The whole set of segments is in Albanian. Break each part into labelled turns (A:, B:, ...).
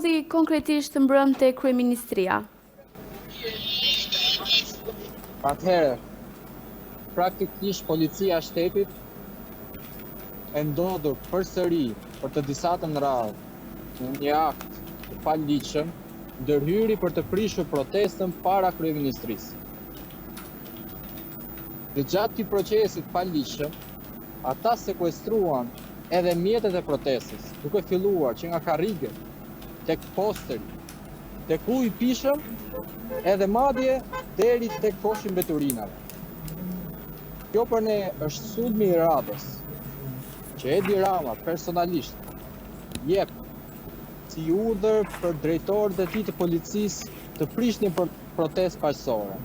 A: ndodhi konkretisht mbrëmte Kryeministria?
B: Atëherë, praktikisht policia e shtetit e ndodhur përsëri për të disatën radhë në një akt të paligjshëm, ndërhyri për të prishur protestën para kryeministrisë. Dhe gjatë këtij procesi të paligjshëm, ata sekuestruan edhe mjetet e protestës, duke filluar që nga karrige, tek posteri, tek uji i pishëm, edhe madje deri tek koshi mbeturinave. Kjo për ne është sulmi i radhës, që Edi Rama personalisht jep si urdhër për drejtorët e tij të policisë të prishnin për protestë paqësore.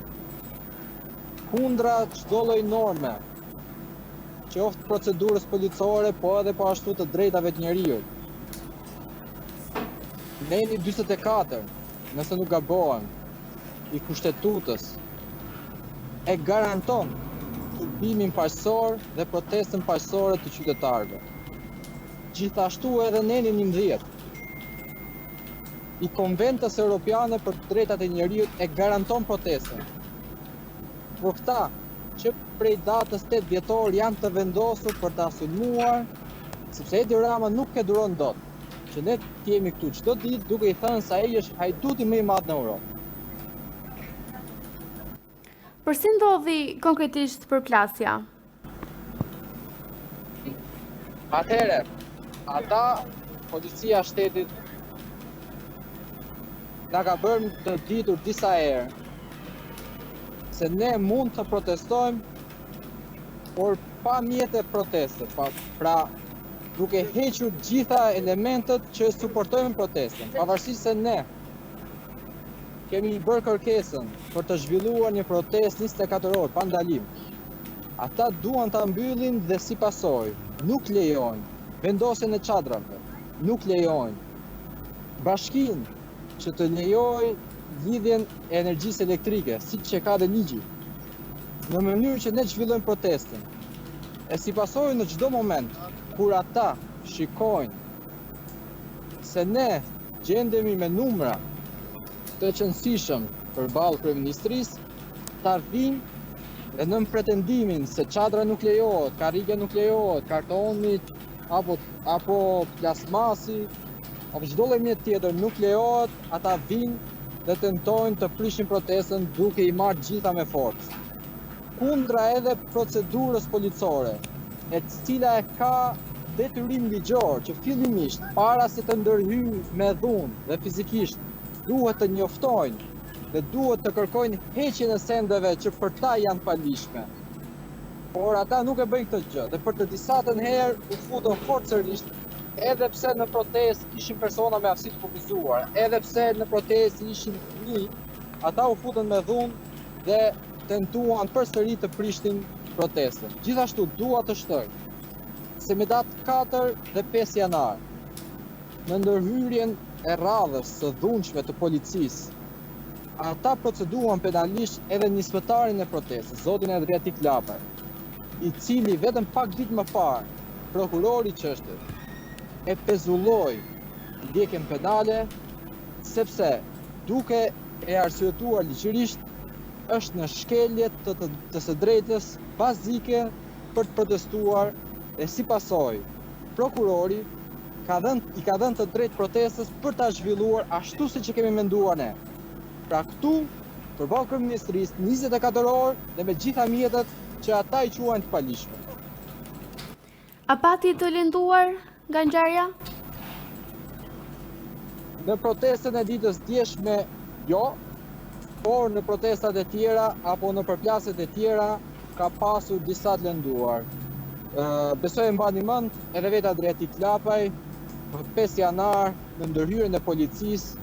B: Kundra çdo lloj norme, qoftë procedurës policore, po edhe po ashtu të drejtave të njeriut. Neni 44, nëse nuk gabohem, i Kushtetutës, e garanton turbimin paqësor dhe protestën paqësore të qytetarëve. Gjithashtu edhe neni 11 i Konventës Europiane për Drejtat e Njeriut e garanton protestën. Por këta që prej datës 8 dhjetor janë të vendosur për ta sulmuar, sepse Edi Rama nuk e duron dot, që ne jemi këtu çdo ditë duke i thënë se ai është hajduti më i madh në Europë.
A: Përsi ndodhi konkretisht përplasja?
B: Atëherë, ata, policia e shtetit, na ka bërë të ditur disa herë se ne mund të protestojmë, por pa mjete proteste, pra duke hequr gjitha elementet që suportojnë protestën, pavarësisht se ne kemi bërë kërkesën për të zhvilluar një protestë 24 orë pa ndalim. Ata duan ta mbyllin dhe si pasojë nuk lejojnë vendosjen e çadrave, nuk lejojnë bashkinë që të lejojë lidhjen e energjisë elektrike, siç e ka dhe ligji, në mënyrë që ne të zhvillojmë protestën. E si pasojë në çdo moment kur ata shikojnë se ne gjendemi me numra të qëndësishëm përballë kryeministrisë, ta vinë dhe në pretendimin se çadra nuk lejohet, karrige nuk lejohet, kartoni apo plasmasi apo çdo lloj mjet tjetër nuk lejohet, ata vinë dhe tentojnë të prishin protestën duke i marrë gjitha me forcë. Kundra edhe procedurës policore, e cila e ka detyrim ligjor që fillimisht para se të ndërhyjë me dhunë dhe fizikisht duhet të njoftojnë dhe duhet të kërkojnë heqjen e sendeve që për ta janë paligjshme. Por ata nuk e bëjnë këtë gjë dhe për të disatën herë u futën forcërisht, edhe pse në protestë ishin persona me aftësi të kufizuar, edhe pse në protestë ishin fëmijë, ata u futën me dhunë dhe tentuan përsëri të prishnin protestën. Gjithashtu dua të shtoj se me datë 4 dhe 5 janar, në ndërhyrjen e radhës së dhunshme të policisë, ata proceduan penalisht edhe nismëtarin e protestës, zotin Adriatik Lapaj, i cili vetëm pak ditë më parë, prokurori i çështës e pezulloi ndjekjen penale, sepse duke e arsyetuar ligjërisht është në shkelje të së drejtës bazike për të protestuar dhe si pasojë prokurori i ka dhënë të drejtë protestës për ta zhvilluar ashtu siç e kemi menduar ne. Pra këtu, përballë kryeministrisë 24 orë dhe me gjitha mjetet që ata i quajnë të paligjshme.
A: A pati të lënduar nga ngjarja?
B: Në protestën e ditës djeshme jo, por në protestat e tjera apo në përplasjet e tjera ka pasur disa të lënduar. Besoj e mbani mend edhe vetë Adriatik Lapaj, 5 janar në ndërhyrjen e policisë,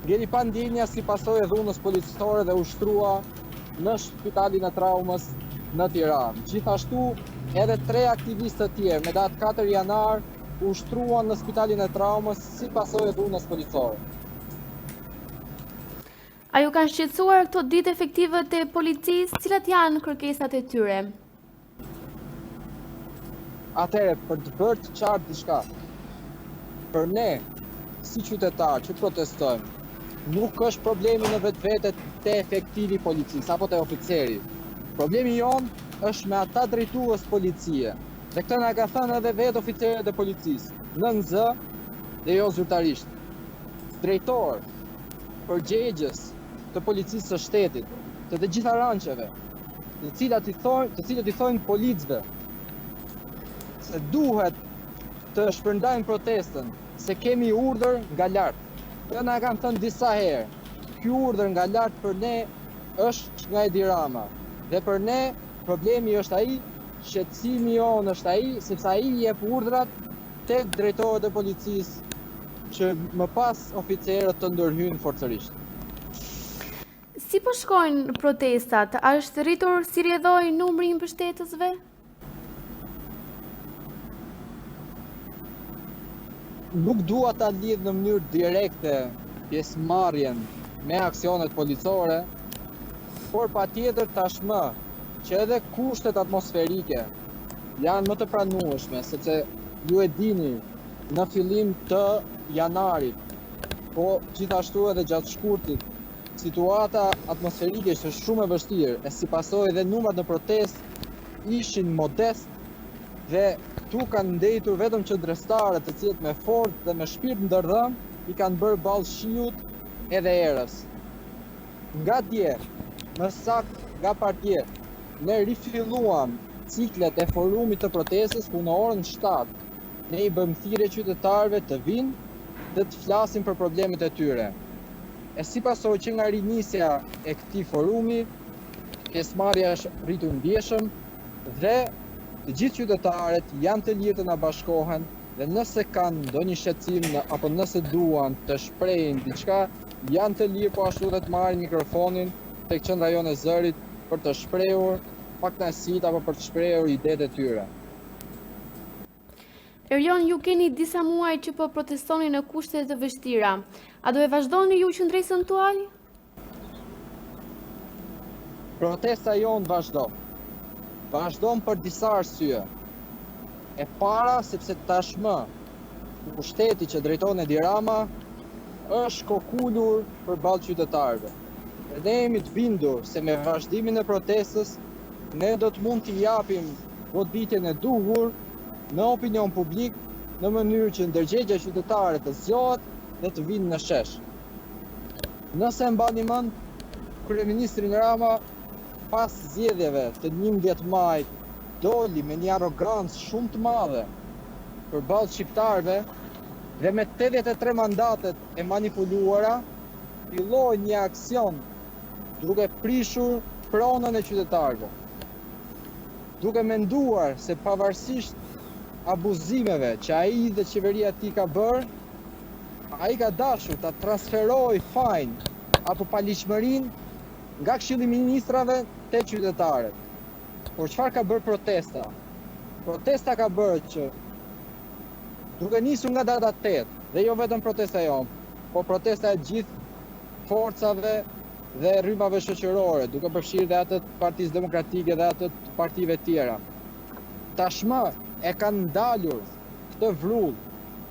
B: ngeli pandemia si pasojë e dhunës policore dhe ushtrua në Spitalin e Traumës në Tiranë. Gjithashtu edhe 3 aktivistë të tjerë me datë 4 janar ushtruan në Spitalin e Traumës si pasojë e dhunës policore.
A: A ju kanë shqetësuar këto ditë efektivët e policisë, cilat janë kërkesat e tyre?
B: Atëherë, për të bërë të qartë diçka, për ne, si qytetar që protestojmë, nuk është problemi në vetvete të efektivi policisë apo të oficeri. Problemi jonë është me ata drejtues policie. Dhe këtë na ka thënë edhe vetë oficerët e policisë, nën zë dhe jo zyrtarisht. Drejtor, përgjegjës të policisë së shtetit, të gjitha ranqeve, të cilët i thonë policëve se duhet të shpërndajnë protestën, se kemi urdhër nga lart. Kjo na kanë thënë disa herë. Ky urdhër nga lart për ne është nga Edi Rama. Dhe për ne problemi është ai, shqetësimi jonë është ai, sepse ai jep urdhrat tek drejtorët e policisë që më pas oficerët të ndërhyjnë forcërisht.
A: Si po shkojnë protestat? A është rritur si rjedhoi numri i mbështetësve?
B: Nuk dua ta lidh në mënyrë direkte pjesëmarrjen me aksionet policore, por patjetër tashmë që edhe kushtet atmosferike janë më të pranueshme, sepse ju e dini në fillim të janarit, po gjithashtu edhe gjatë shkurtit, situata atmosferike ishte shumë e vështirë, e si pasojë dhe numrat në protestë ishin modest dhe tu kanë ndetur vetëm qendrëstarët të cilët me forcë dhe me shpirt ndërdhëm i kanë bërë ballë shiut edhe erës. Nga dje, më saktë nga partje, ne rifilluam ciklet e forumit të protestës ku në orën 7 ne i bëjmë thirrje qytetarëve të vinë dhe të flasin për problemet e tyre. E si pasojë që nga rinisja e këtij forumi, pjesëmarrja është rritur ndjeshëm dhe të gjithë qytetarët janë të lirë të na bashkohen dhe nëse kanë ndonjë shqetësim apo nëse duan të shprehin diçka, janë të lirë po ashtu dhe të marrin mikrofonin tek qendra jonë e zërit për të shprehur pakënaqësitë apo për të shprehur idetë e tyre.
A: Erjon, ju keni disa muaj që po protestoni në kushte të vështira. A do e vazhdoni ju qendresën tuaj?
B: Protesta jonë vazhdon. Vazhdon për disa arsye. E para, sepse tashmë pushteti që drejton Edi Rama është kokulur përballë qytetarëve. Ne jemi të bindur se me vazhdimin e protestës ne do të mund t'i japim goditjen e duhur në opinion publik në mënyrë që ndërgjegja qytetare të zgjohet dhe të vinë në shesh. Nëse mbani mend, kryeministri Rama pas zgjedhjeve të 11 majit doli me një arrogancë shumë të madhe përballë shqiptarëve dhe me 83 mandatet e manipuluara filloi një aksion duke prishur pronën e qytetarëve. Duke menduar se pavarësisht abuzimeve që ai dhe qeveria e tij ka bërë, ai ka dashur ta transferojë fajin apo paligjshmërinë nga Këshilli i Ministrave te qytetarët. Por çfarë ka bërë protesta? Protesta ka bërë që duke nisur nga data 8, dhe jo vetëm protesta jonë, po protesta e gjithë forcave dhe rrymave shoqërore, duke përfshirë dhe atë të Partisë Demokratike dhe atë të partive tjera. Tashmë e kanë ndalur këtë vrull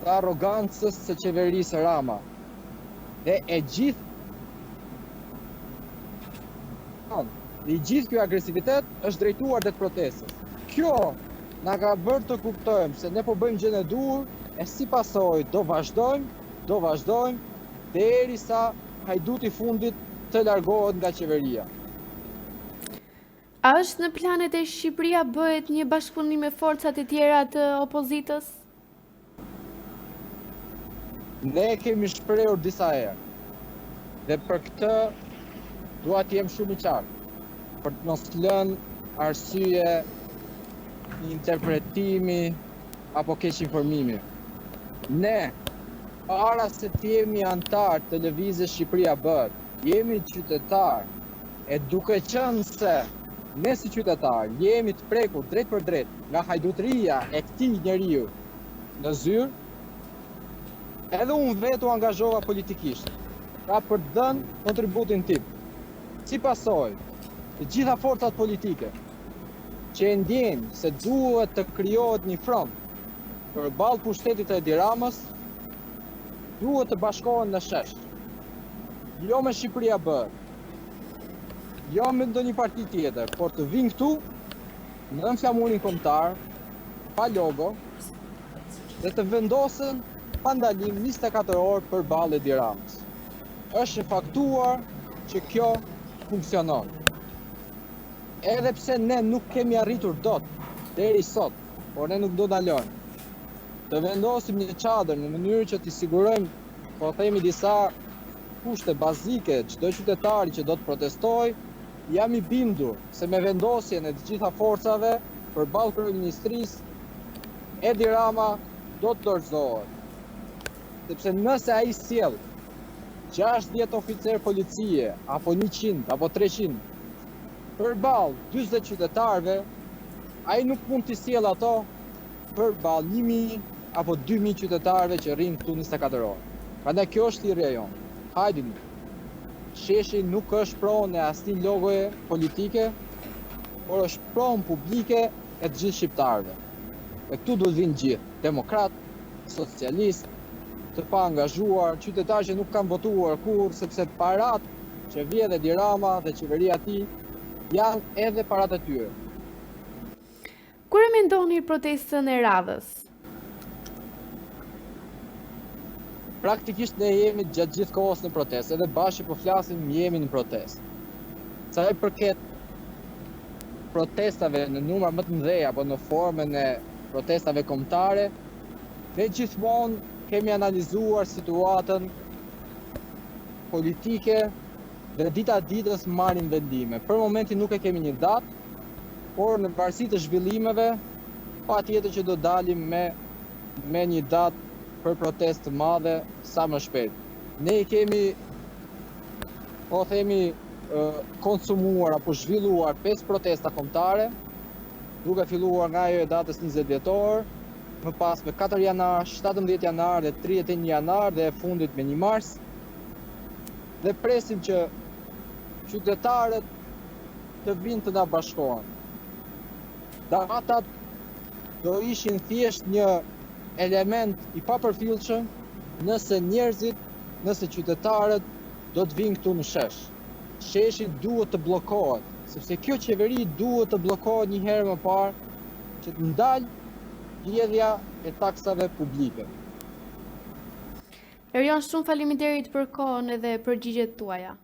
B: të arrogancës së qeverisë Rama. Dhe e gjithë ky agresivitet është drejtuar tek protestës. Kjo na ka bërë të kuptojmë se ne po bëjmë gjën e duhur e si pasojë do vazhdojmë derisa hajduti fundit të largohet nga qeveria.
A: A është në planet e Shqipëria bëhet një bashkëpunim me forcat e tjera të opozitës?
B: Ne kemi shprehur disa herë. Dhe për këtë dua të jem shumë i qartë. Për të mos lënë arsye interpretimi apo keq informimi. Ne, para se të jemi antar të lëvizjes Shqipëria Bëhet, jemi qytetar, e duke qenë se ne si qytetar jemi të prekur drejt për drejt nga hajdutëria e këtij njeriu në zyrë, edhe unë vetë u angazhova politikisht, pra për të dhënë kontributin tim. Si pasojë, të gjitha forcat politike që e ndjejnë se duhet të krijohet një front përballë pushtetit të Edi Ramës, duhet të bashkohen në shesh. Jo me Shqipëria Bër, jo me ndonjë parti tjetër, por të vinë këtu në flamurin kombëtar, pa logo, dhe të vendosen pa ndalim 24 orë përballë Edi Ramës. Është faktuar që kjo funksionon. Edhe pse ne nuk kemi arritur dot deri sot, por ne nuk do ndalojmë. Të vendosim një çadër në mënyrë që t'i sigurojmë, po themi disa kushte bazike çdo qytetari që do të protestojë, jam i bindur se me vendosjen e të gjitha forcave përballë kryeministrisë, Edi Rama do të dorëzohet. Sepse nëse ai sjell 60 oficer policie, apo 100, apo 300, përballë 40 qytetarëve, ai nuk mund të sjell ato përballë 1000 apo 2000 qytetarëve që rrinë këtu 24 orë. Prandaj kjo është thirrja jonë. Hajdini. Sheshi nuk është pronë e asnjë logoje politike, por është pronë publike e të gjithë shqiptarëve. E këtu duhet vinë gjithë, demokrat, socialist, të pa angazhuar, qytetarë që nuk kanë votuar kurrë, sepse parat që vjedh Edi Rama dhe qeveria e tij janë edhe parat e tyre.
A: Kur e mendoni protestën e radhës?
B: Praktikisht ne jemi gjatë gjithë kohës në protestë, edhe bashkë po flasim jemi në protestë. Sa i përket protestave në numra më të mëdha apo në formën e protestave kombëtare, ne gjithmonë kemi analizuar situatën politike dhe dita ditës marrim vendime. Për momentin nuk e kemi një datë, por në varësi të zhvillimeve, patjetër që do dalim me një datë për protestë të madhe sa më shpejt. Ne i kemi, po themi, konsumuar apo zhvilluar 5 protesta kombëtare, duke filluar nga ajo e datës 20 dhjetor, më pas me 4 janar, 17 janar dhe 31 janar dhe e fundit me 1 mars. Dhe presim që qytetarët të vinë të na bashkohen. Datat do ishin thjesht një element i papërfillshëm nëse njerëzit, nëse qytetarët do të vinë këtu në shesh. Sheshi duhet të bllokohet, sepse kjo qeveri duhet të bllokohet një herë më parë që të ndalë rrjedhja e taksave publike.
A: Erion, shumë faleminderit për kohën edhe përgjigjet tuaja.